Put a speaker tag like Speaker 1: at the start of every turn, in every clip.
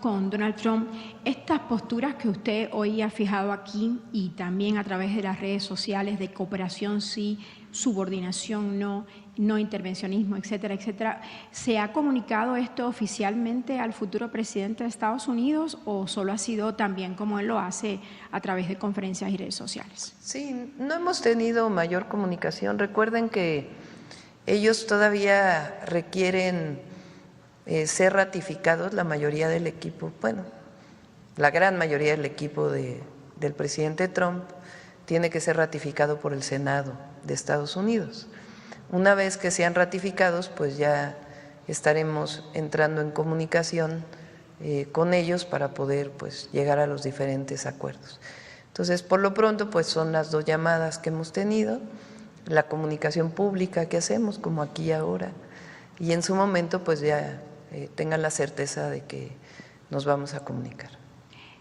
Speaker 1: con Donald Trump, estas posturas que usted hoy ha fijado aquí y también a través de las redes sociales de cooperación sí, subordinación no, no intervencionismo, etcétera, etcétera, ¿se ha comunicado esto oficialmente al futuro presidente de Estados Unidos o solo ha sido también como él lo hace a través de conferencias y redes sociales?
Speaker 2: Sí, no hemos tenido mayor comunicación. Recuerden que ellos todavía requieren ser ratificados, la mayoría del equipo, bueno, la gran mayoría del equipo del presidente Trump tiene que ser ratificado por el Senado de Estados Unidos. Una vez que sean ratificados, pues ya estaremos entrando en comunicación con ellos para poder pues llegar a los diferentes acuerdos. Entonces, por lo pronto, pues son las dos llamadas que hemos tenido, la comunicación pública que hacemos, como aquí ahora, y en su momento, pues ya tengan la certeza de que nos vamos a comunicar.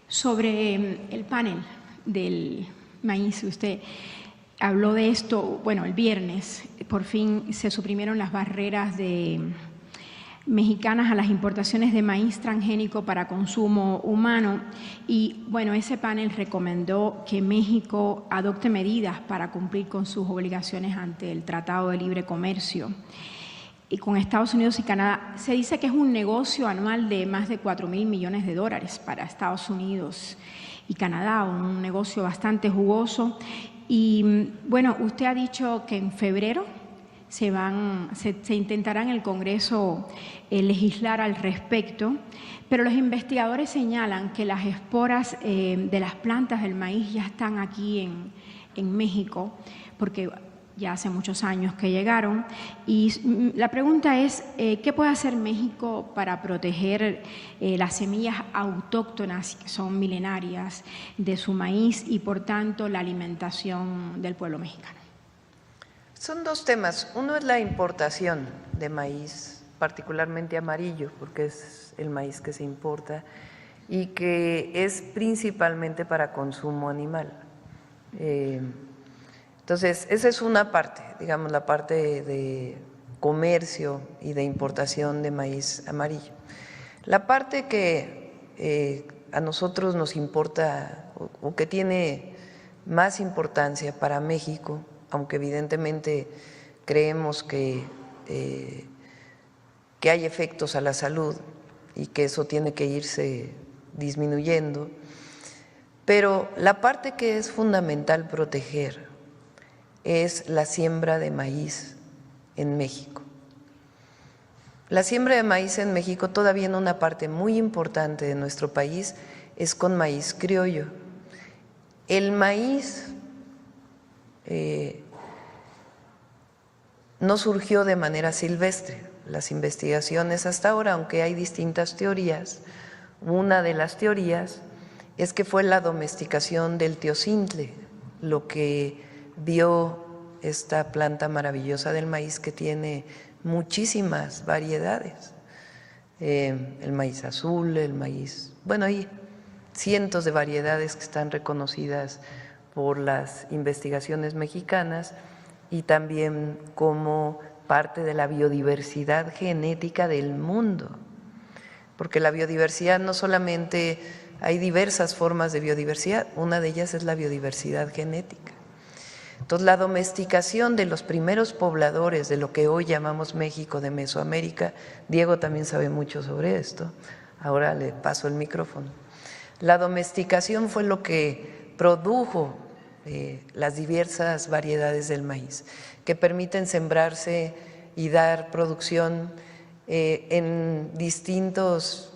Speaker 1: Sobre el panel del maíz, usted habló de esto, bueno, el viernes, por fin se suprimieron las barreras mexicanas a las importaciones de maíz transgénico para consumo humano y, bueno, ese panel recomendó que México adopte medidas para cumplir con sus obligaciones ante el Tratado de Libre Comercio y con Estados Unidos y Canadá. Se dice que es un negocio anual de más de 4.000 millones de dólares para Estados Unidos y Canadá, un negocio bastante jugoso. Y bueno, usted ha dicho que en febrero se intentará en el Congreso legislar al respecto, pero los investigadores señalan que las esporas de las plantas del maíz ya están aquí en México, porque ya hace muchos años que llegaron. Y la pregunta es, ¿qué puede hacer México para proteger las semillas autóctonas, que son milenarias, de su maíz y, por tanto, la alimentación del pueblo mexicano?
Speaker 2: Son dos temas. Uno es la importación de maíz, particularmente amarillo, porque es el maíz que se importa y que es principalmente para consumo animal. Entonces, esa es una parte, digamos, la parte de comercio y de importación de maíz amarillo. La parte que a nosotros nos importa o que tiene más importancia para México, aunque evidentemente creemos que hay efectos a la salud y que eso tiene que irse disminuyendo, pero la parte que es fundamental proteger es la siembra de maíz en México. La siembra de maíz en México, todavía en una parte muy importante de nuestro país, es con maíz criollo. El maíz no surgió de manera silvestre. Las investigaciones hasta ahora, aunque hay distintas teorías, una de las teorías es que fue la domesticación del teocintle lo que dio esta planta maravillosa del maíz que tiene muchísimas variedades, el maíz azul, el maíz, bueno, hay cientos de variedades que están reconocidas por las investigaciones mexicanas y también como parte de la biodiversidad genética del mundo, porque la biodiversidad no solamente hay diversas formas de biodiversidad, una de ellas es la biodiversidad genética. Entonces, la domesticación de los primeros pobladores de lo que hoy llamamos México, de Mesoamérica, Diego también sabe mucho sobre esto, ahora le paso el micrófono. La domesticación fue lo que produjo las diversas variedades del maíz, que permiten sembrarse y dar producción en distintas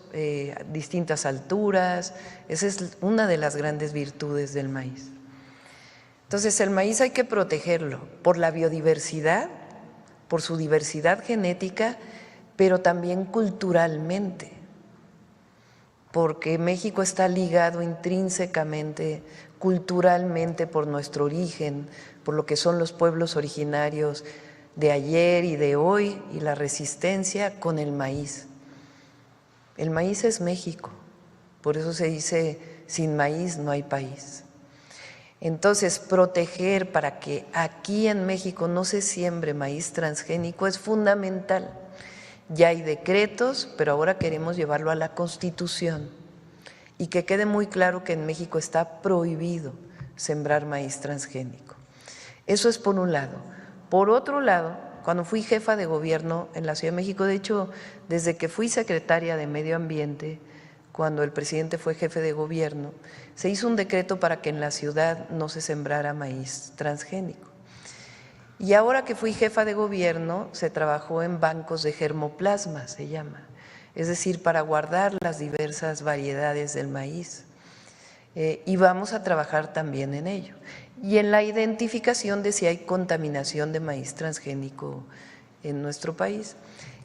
Speaker 2: alturas. Esa es una de las grandes virtudes del maíz. Entonces, el maíz hay que protegerlo por la biodiversidad, por su diversidad genética, pero también culturalmente, porque México está ligado intrínsecamente, culturalmente, por nuestro origen, por lo que son los pueblos originarios de ayer y de hoy y la resistencia con el maíz. El maíz es México, por eso se dice, sin maíz no hay país. Entonces, proteger para que aquí en México no se siembre maíz transgénico es fundamental Ya hay decretos, pero ahora queremos llevarlo a la Constitución y que quede muy claro que en México está prohibido sembrar maíz transgénico. Eso es por un lado. Por otro lado, cuando fui jefa de gobierno en la Ciudad de México, de hecho, desde que fui secretaria de Medio Ambiente, cuando el presidente fue jefe de gobierno, se hizo un decreto para que en la ciudad no se sembrara maíz transgénico. Y ahora que fui jefa de gobierno, se trabajó en bancos de germoplasma, se llama, es decir, para guardar las diversas variedades del maíz. Y vamos a trabajar también en ello. Y en la identificación de si hay contaminación de maíz transgénico en nuestro país.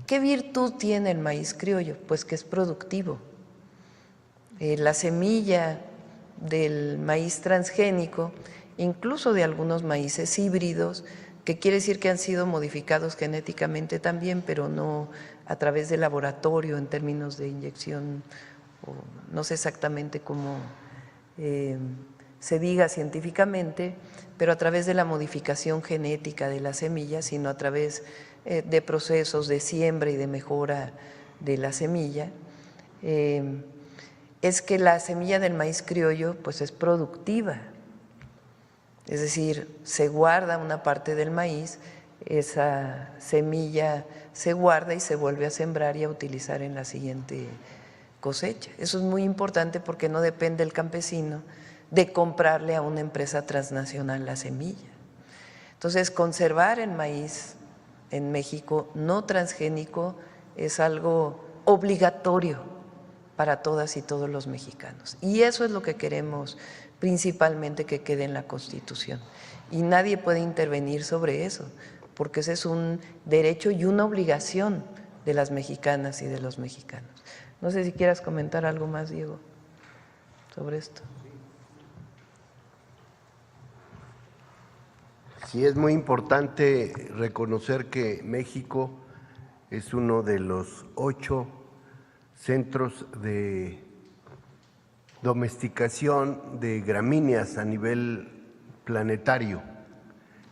Speaker 2: ¿Qué virtud tiene el maíz criollo? Pues que es productivo. La semilla del maíz transgénico, incluso de algunos maíces híbridos, que quiere decir que han sido modificados genéticamente también, pero no a través de laboratorio en términos de inyección, o no sé exactamente cómo se diga científicamente, pero a través de la modificación genética de la semilla, sino a través de procesos de siembra y de mejora de la semilla, es que la semilla del maíz criollo pues es productiva. Es decir, se guarda una parte del maíz, esa semilla se guarda y se vuelve a sembrar y a utilizar en la siguiente cosecha. Eso es muy importante porque no depende el campesino de comprarle a una empresa transnacional la semilla. Entonces, conservar el maíz en México no transgénico es algo obligatorio para todas y todos los mexicanos. Y eso es lo que queremos principalmente que quede en la Constitución. Y nadie puede intervenir sobre eso, porque ese es un derecho y una obligación de las mexicanas y de los mexicanos. No sé si quieras comentar algo más, Diego, sobre esto.
Speaker 3: Sí, es muy importante reconocer que México es uno de los 8 centros de domesticación de gramíneas a nivel planetario,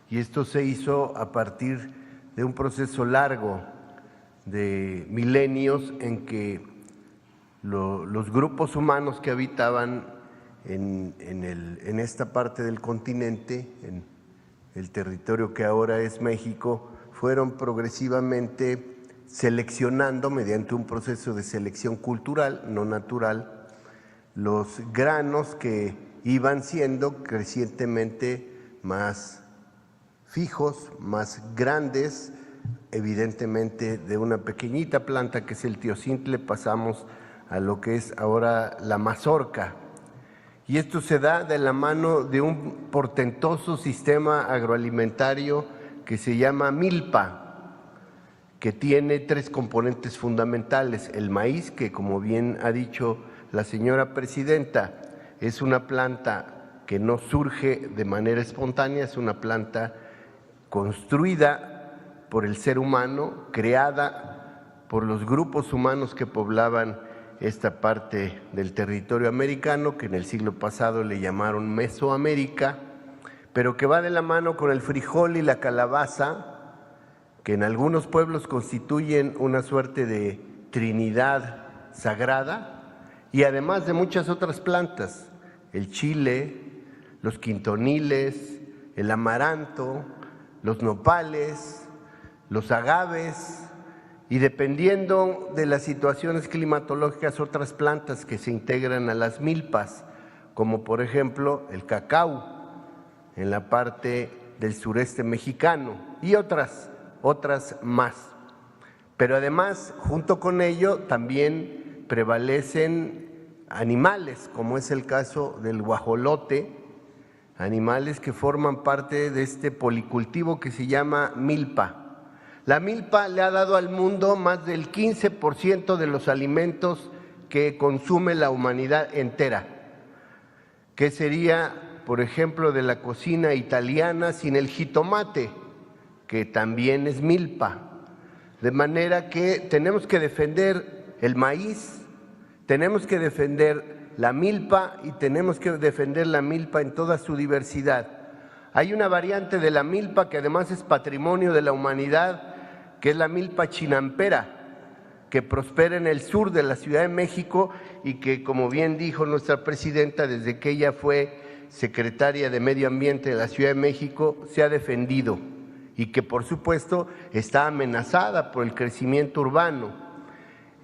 Speaker 3: y esto se hizo a partir de un proceso largo de milenios en que los grupos humanos que habitaban en esta parte del continente, en el territorio que ahora es México, fueron progresivamente seleccionando mediante un proceso de selección cultural, no natural, los granos que iban siendo crecientemente más fijos, más grandes. Evidentemente, de una pequeñita planta que es el tiocintle pasamos a lo que es ahora la mazorca. Y esto se da de la mano de un portentoso sistema agroalimentario que se llama milpa, que tiene 3 componentes fundamentales: el maíz, que como bien ha dicho la señora presidenta, es una planta que no surge de manera espontánea, es una planta construida por el ser humano, creada por los grupos humanos que poblaban esta parte del territorio americano, que en el siglo pasado le llamaron Mesoamérica, pero que va de la mano con el frijol y la calabaza, que en algunos pueblos constituyen una suerte de trinidad sagrada, y además de muchas otras plantas, el chile, los quintoniles, el amaranto, los nopales, los agaves, y dependiendo de las situaciones climatológicas, otras plantas que se integran a las milpas, como por ejemplo el cacao en la parte del sureste mexicano, y otras más. Pero además, junto con ello, también prevalecen animales, como es el caso del guajolote, animales que forman parte de este policultivo que se llama milpa. La milpa le ha dado al mundo más del 15% de los alimentos que consume la humanidad entera. ¿Qué sería, por ejemplo, de la cocina italiana sin el jitomate, que también es milpa? De manera que tenemos que defender el maíz, tenemos que defender la milpa y tenemos que defender la milpa en toda su diversidad. Hay una variante de la milpa que además es patrimonio de la humanidad, que es la milpa chinampera, que prospera en el sur de la Ciudad de México y que, como bien dijo nuestra presidenta, desde que ella fue secretaria de Medio Ambiente de la Ciudad de México, se ha defendido y que, por supuesto, está amenazada por el crecimiento urbano.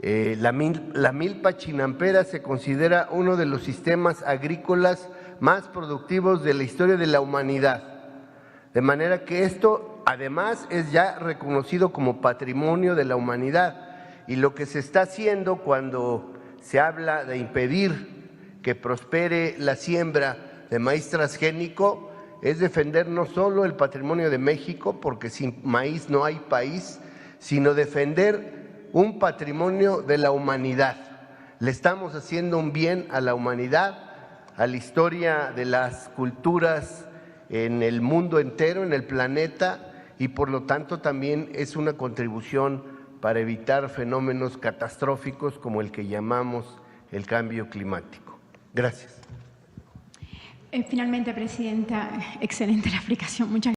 Speaker 3: La milpa chinampera se considera uno de los sistemas agrícolas más productivos de la historia de la humanidad, de manera que esto además es ya reconocido como patrimonio de la humanidad. Y lo que se está haciendo cuando se habla de impedir que prospere la siembra de maíz transgénico es defender no solo el patrimonio de México, porque sin maíz no hay país, sino defender un patrimonio de la humanidad. Le estamos haciendo un bien a la humanidad, a la historia de las culturas en el mundo entero, en el planeta, y por lo tanto también es una contribución para evitar fenómenos catastróficos como el que llamamos el cambio climático. Gracias.
Speaker 1: Finalmente, Presidenta, excelente la explicación. Muchas gracias.